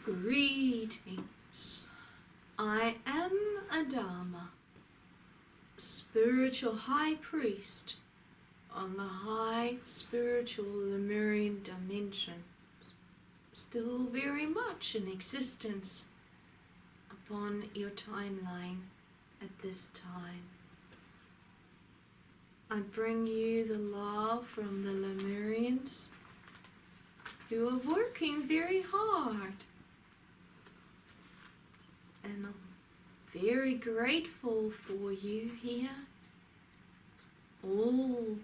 Greetings. I am ADAMA, Spiritual High Priest on the High Spiritual Lemurian Dimension, still very much in existence upon your timeline at this time. I bring you the love from the Lemurians who are working very hard. And I'm very grateful for you here, all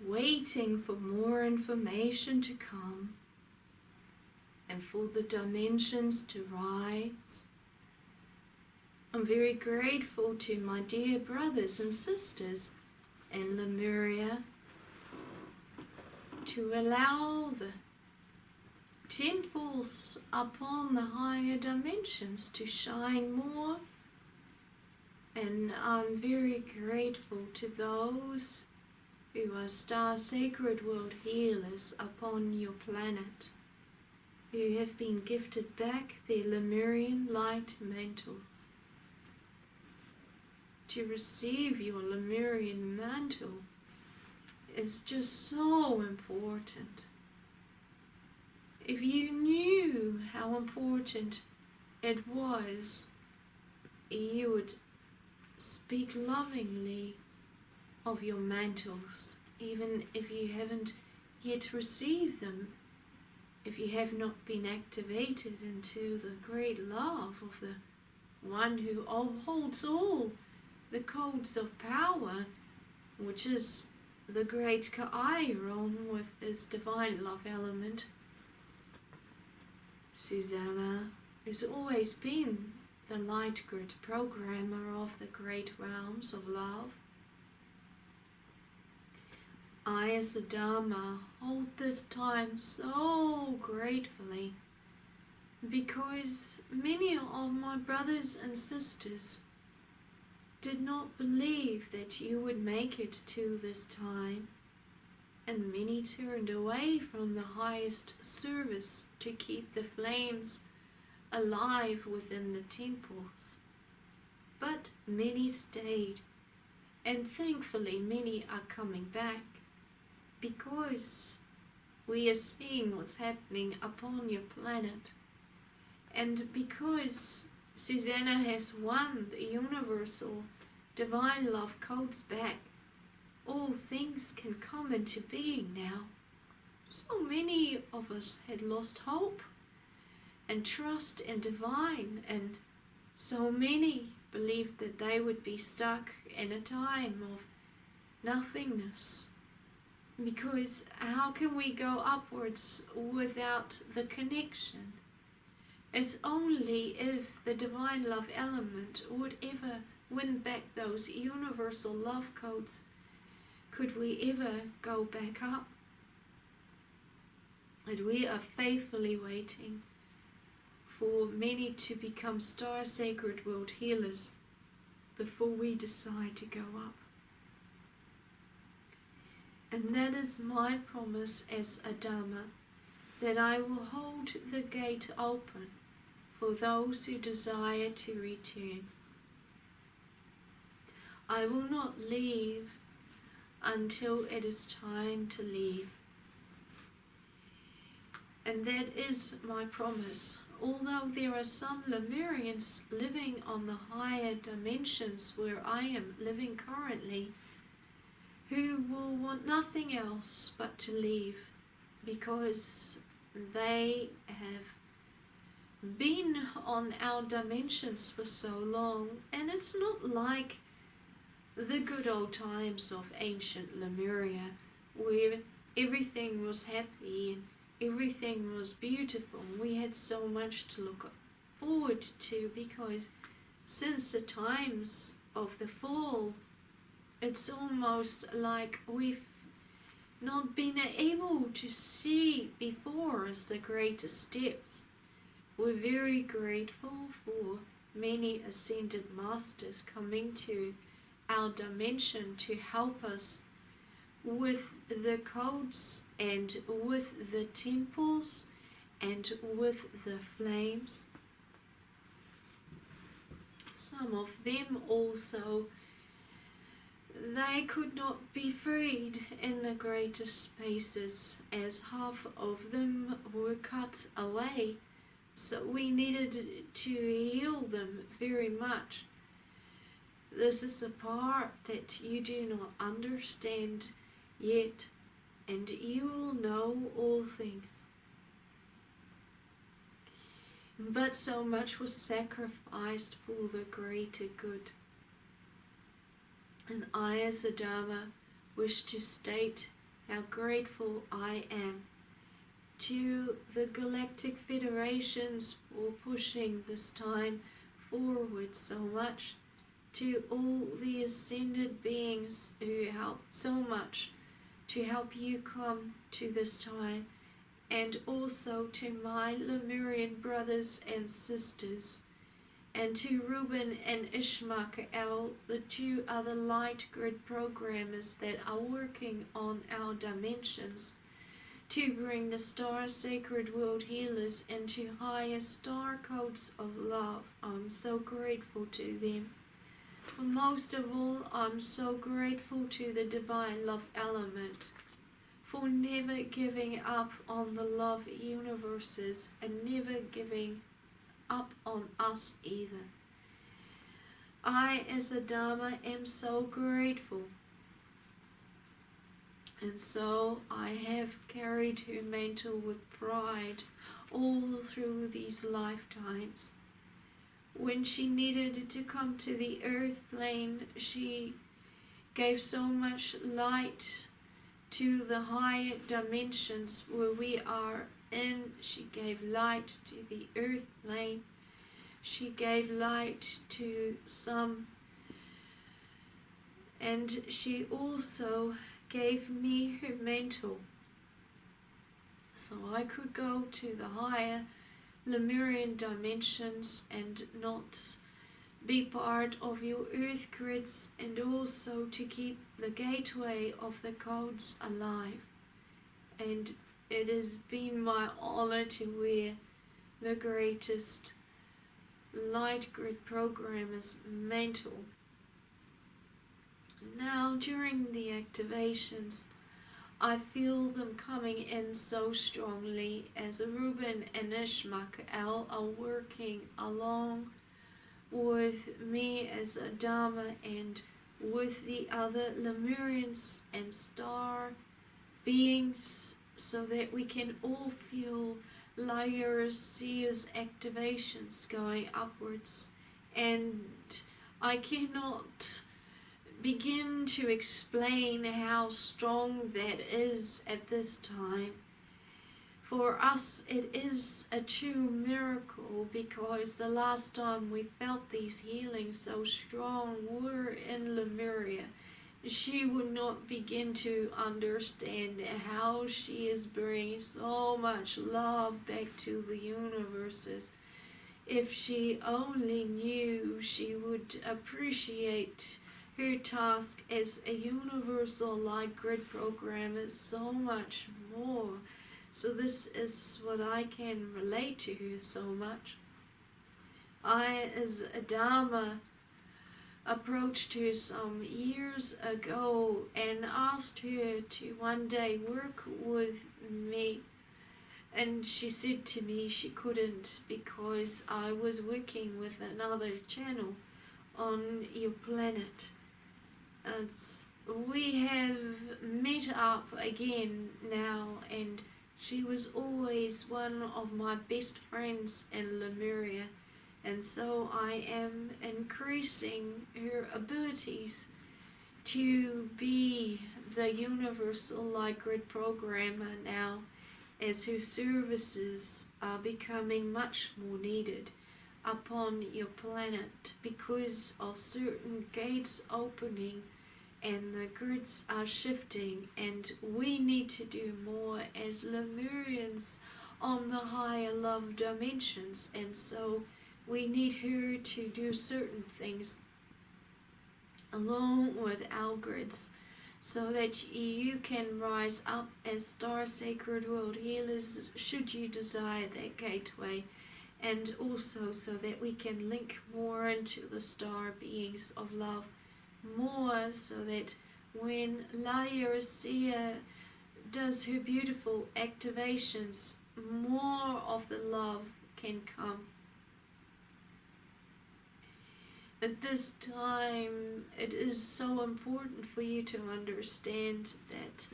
waiting for more information to come and for the dimensions to rise. I'm very grateful to my dear brothers and sisters in Lemuria to allow the temples upon the higher dimensions to shine more, and I'm very grateful to those who are star sacred world healers upon your planet, who have been gifted back their Lemurian light mantles. To receive your Lemurian mantle is just so important. If you knew how important it was, you would speak lovingly of your mantles, even if you haven't yet received them, if you have not been activated into the great love of the one who holds all the codes of power, which is the great CAEAYARON with his divine love element. Suzanna has always been the light grid programmer of the great realms of love. I as ADAMA hold this time so gratefully because many of my brothers and sisters did not believe that you would make it to this time, and many turned away from the highest service to keep the flames alive within the temples. But many stayed, and thankfully many are coming back, because we are seeing what's happening upon your planet, and because Suzanna has won the universal divine love codes back, all things can come into being now. So many of us had lost hope and trust in divine, and so many believed that they would be stuck in a time of nothingness. Because how can we go upwards without the connection? It's only if the divine love element would ever win back those universal love codes could we ever go back up. And we are faithfully waiting for many to become star sacred world healers before we decide to go up. And that is my promise as ADAMA, that I will hold the gate open for those who desire to return. I will not leave until it is time to leave. And that is my promise. Although there are some Lemurians living on the higher dimensions where I am living currently, who will want nothing else but to leave, because they have been on our dimensions for so long, and it's not like the good old times of ancient Lemuria, where everything was happy and everything was beautiful. We had so much to look forward to, because since the times of the fall, it's almost like we've not been able to see before us the greatest steps. We're very grateful for many ascended masters coming to our dimension to help us with the codes and with the temples and and with the flames. Some of them also, they could not be freed in the greater spaces, as half of them were cut away. So we needed to heal them very much. This is a part that you do not understand yet, and you will know all things. But so much was sacrificed for the greater good. And I, as ADAMA, wish to state how grateful I am to the galactic federations for pushing this time forward so much, to all the ascended beings who helped so much to help you come to this time, and also to my Lemurian brothers and sisters, and to RUEBEN and ISHMAKAEL, the two other light grid programmers that are working on our dimensions to bring the star sacred world healers into higher star codes of love. I'm so grateful to them. But most of all, I'm so grateful to the divine love element for never giving up on the love universes and never giving up on us either. I, as ADAMA, am so grateful. And so I have carried her mantle with pride all through these lifetimes. When she needed to come to the earth plane, she gave so much light to the higher dimensions where we are in. She gave light to the earth plane. She gave light to some, and she also gave me her mantle so I could go to the higher Lemurian dimensions and not be part of your earth grids, and also to keep the gateway of the codes alive. And it has been my honor to wear the greatest light grid programmer's mantle. Now, during the activations, I feel them coming in so strongly as RUEBEN and ISHMAKAEL are working along with me as ADAMA and with the other Lemurians and star beings, so that we can all feel LAEYARAESEA's activations going upwards. And I cannot begin to explain how strong that is at this time. For us, it is a true miracle, because the last time we felt these healings so strong were in Lemuria. She would not begin to understand how she is bringing so much love back to the universes. If she only knew, she would appreciate her task as a universal light grid programmer so much more. So this is what I can relate to her so much. I, as ADAMA, approached her some years ago and asked her to one day work with me, and she said to me she couldn't because I was working with another channel on your planet. We have met up again now, and she was always one of my best friends in Lemuria, and so I am increasing her abilities to be the universal light grid programmer now, as her services are becoming much more needed upon your planet because of certain gates opening and the grids are shifting, and we need to do more as Lemurians on the higher love dimensions, and so we need her to do certain things along with our grids so that you can rise up as Star Sacred World Healers should you desire that gateway, and also so that we can link more into the star beings of love, more so that when LAEYARAESEA does her beautiful activations, more of the love can come. At this time, it is so important for you to understand that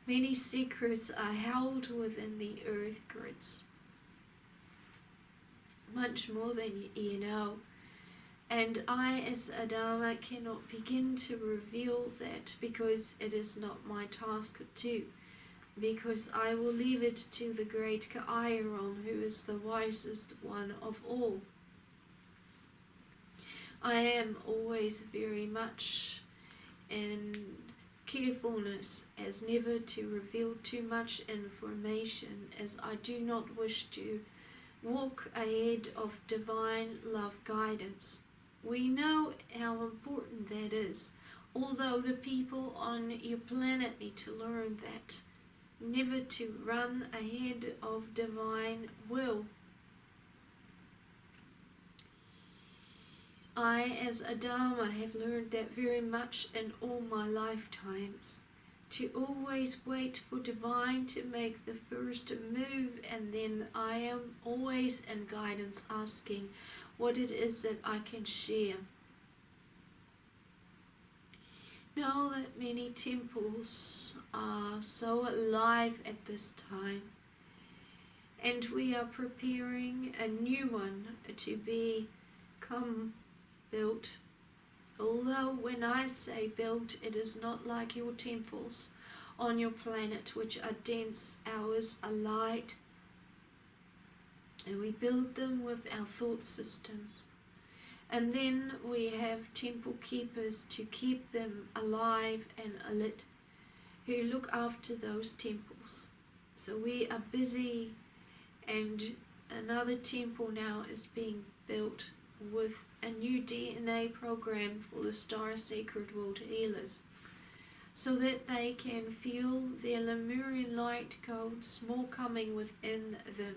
many secrets are held within the earth grids, much more than you know. And I, as ADAMA, cannot begin to reveal that because it is not my task to, because I will leave it to the great CAEAYARON, who is the wisest one of all. I am always very much in carefulness as never to reveal too much information, as I do not wish to walk ahead of divine love guidance. We know how important that is, although the people on your planet need to learn that, never to run ahead of divine will. I, as ADAMA, have learned that very much in all my lifetimes, to always wait for divine to make the first move, and then I am always in guidance asking what it is that I can share. Know that many temples are so alive at this time, and we are preparing a new one to become built. Although when I say built, it is not like your temples on your planet, which are dense, ours are light, and we build them with our thought systems. And then we have temple keepers to keep them alive and alit, who look after those temples. So we are busy, and another temple now is being built with a new DNA program for the Star Sacred World Healers, so that they can feel their Lemurian light codes more coming within them,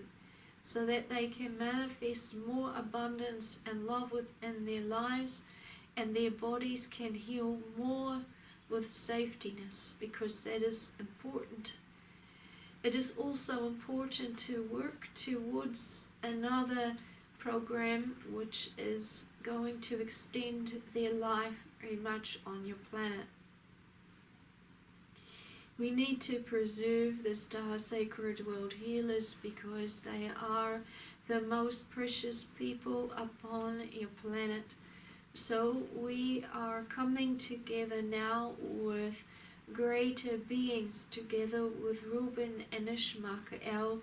so that they can manifest more abundance and love within their lives, and their bodies can heal more with safetiness, because that is important. It is also important to work towards another program which is going to extend their life very much on your planet. We need to preserve the Star Sacred World Healers because they are the most precious people upon your planet. So we are coming together now with greater beings, together with RUEBEN and ISHMAKAEL,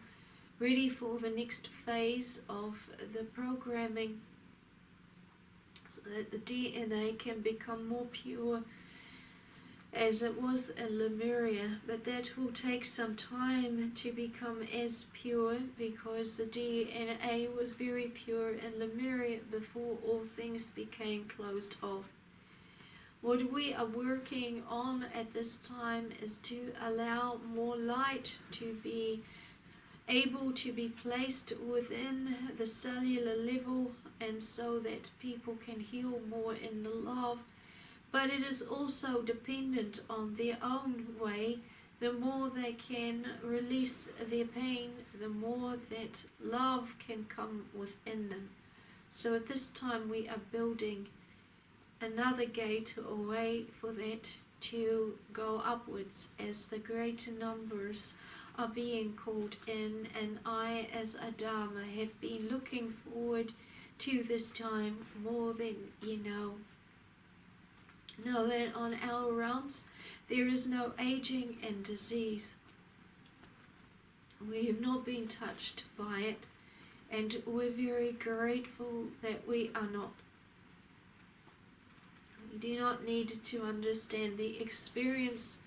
ready for the next phase of the programming, so that the DNA can become more pure as it was in Lemuria. But that will take some time to become as pure, because the DNA was very pure in Lemuria before all things became closed off. What we are working on at this time is to allow more light to be able to be placed within the cellular level, and so that people can heal more in the love. But it is also dependent on their own way. The more they can release their pain, the more that love can come within them. So at this time we are building another gate, a way for that to go upwards as the greater numbers are being called in, and I, as ADAMA, have been looking forward to this time more than you know. Know that on our realms there is no aging and disease. We have not been touched by it, and we're very grateful that we are not. We do not need to understand the experience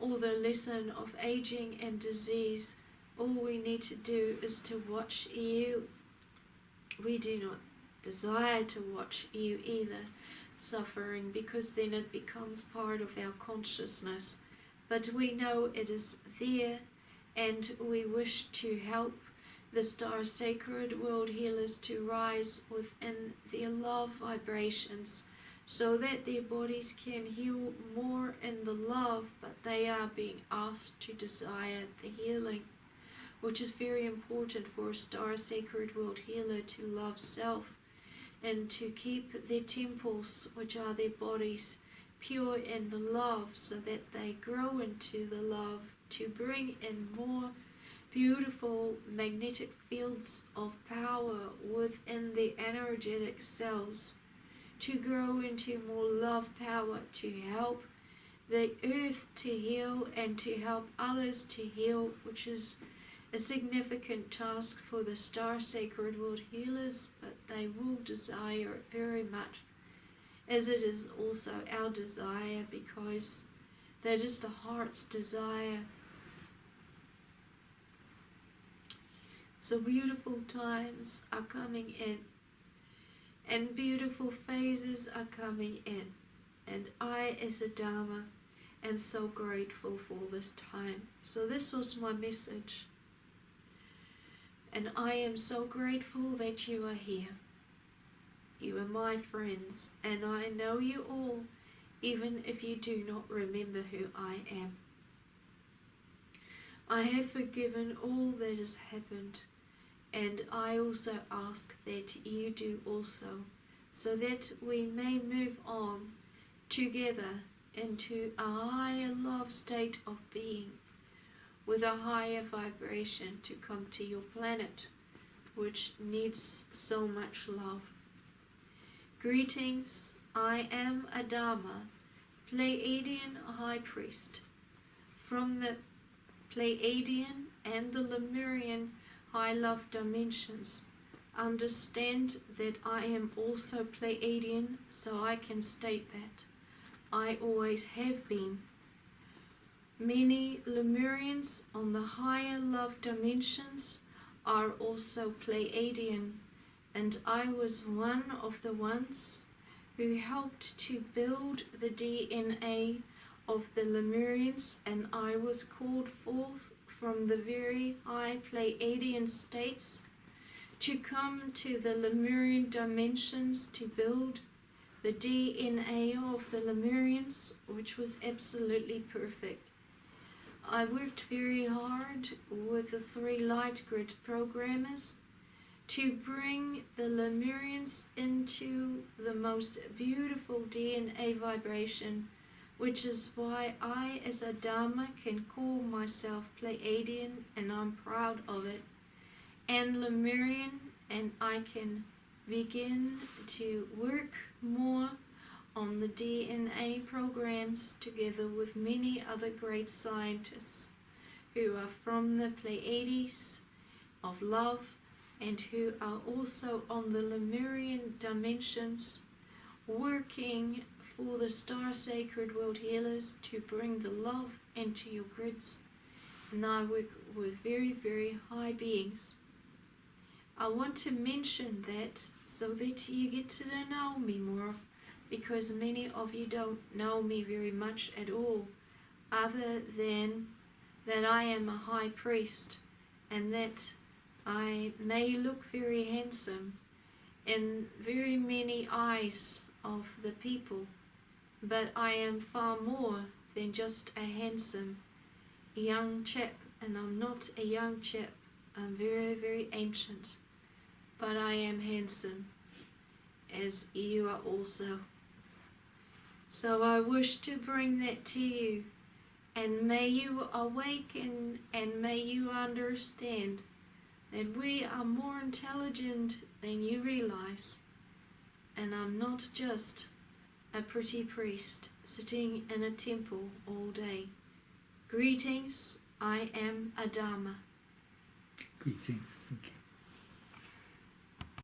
or the lesson of aging and disease. All we need to do is to watch you. We do not desire to watch you either. suffering, because then it becomes part of our consciousness. But we know it is there, and we wish to help the Star Sacred World Healers to rise within their love vibrations, so that their bodies can heal more in the love, but they are being asked to desire the healing, which is very important for a Star Sacred World Healer to love self and to keep their temples, which are their bodies, pure in the love, so that they grow into the love, to bring in more beautiful magnetic fields of power within the energetic cells, to grow into more love power, to help the earth to heal and to help others to heal, which is a significant task for the Star Sacred World Healers, but they will desire it very much, as it is also our desire, because that is the heart's desire. So beautiful times are coming in, and beautiful phases are coming in, and I, as ADAMA, am so grateful for this time. So this was my message, and I am so grateful that you are here. You are my friends, and I know you all, even if you do not remember who I am. I have forgiven all that has happened, and I also ask that you do also, so that we may move on together into a higher love state of being, with a higher vibration to come to your planet, which needs so much love. Greetings, I am ADAMA, Pleiadian High Priest, from the Pleiadian and the Lemurian high love dimensions. Understand that I am also Pleiadian, so I can state that. I always have been. Many Lemurians on the higher love dimensions are also Pleiadian, and I was one of the ones who helped to build the DNA of the Lemurians, and I was called forth from the very high Pleiadian states to come to the Lemurian dimensions to build the DNA of the Lemurians, which was absolutely perfect. I worked very hard with the 3 light grid programmers to bring the Lemurians into the most beautiful DNA vibration, which is why I, as ADAMA, can call myself Pleiadian, and I'm proud of it, and Lemurian, and I can begin to work more on the DNA programs together with many other great scientists who are from the Pleiades of love, and who are also on the Lemurian dimensions, working for the Star Sacred World Healers to bring the love into your grids. And I work with very, very high beings. I want to mention that so that you get to know me more, because many of you don't know me very much at all, other than that I am a high priest, and that I may look very handsome in very many eyes of the people, but I am far more than just a handsome young chap, and I'm not a young chap. I'm very, very ancient, but I am handsome, as you are also. So I wish to bring that to you, and may you awaken, and may you understand that we are more intelligent than you realize, and I'm not just a pretty priest sitting in a temple all day. Greetings, I am ADAMA. Greetings, thank you.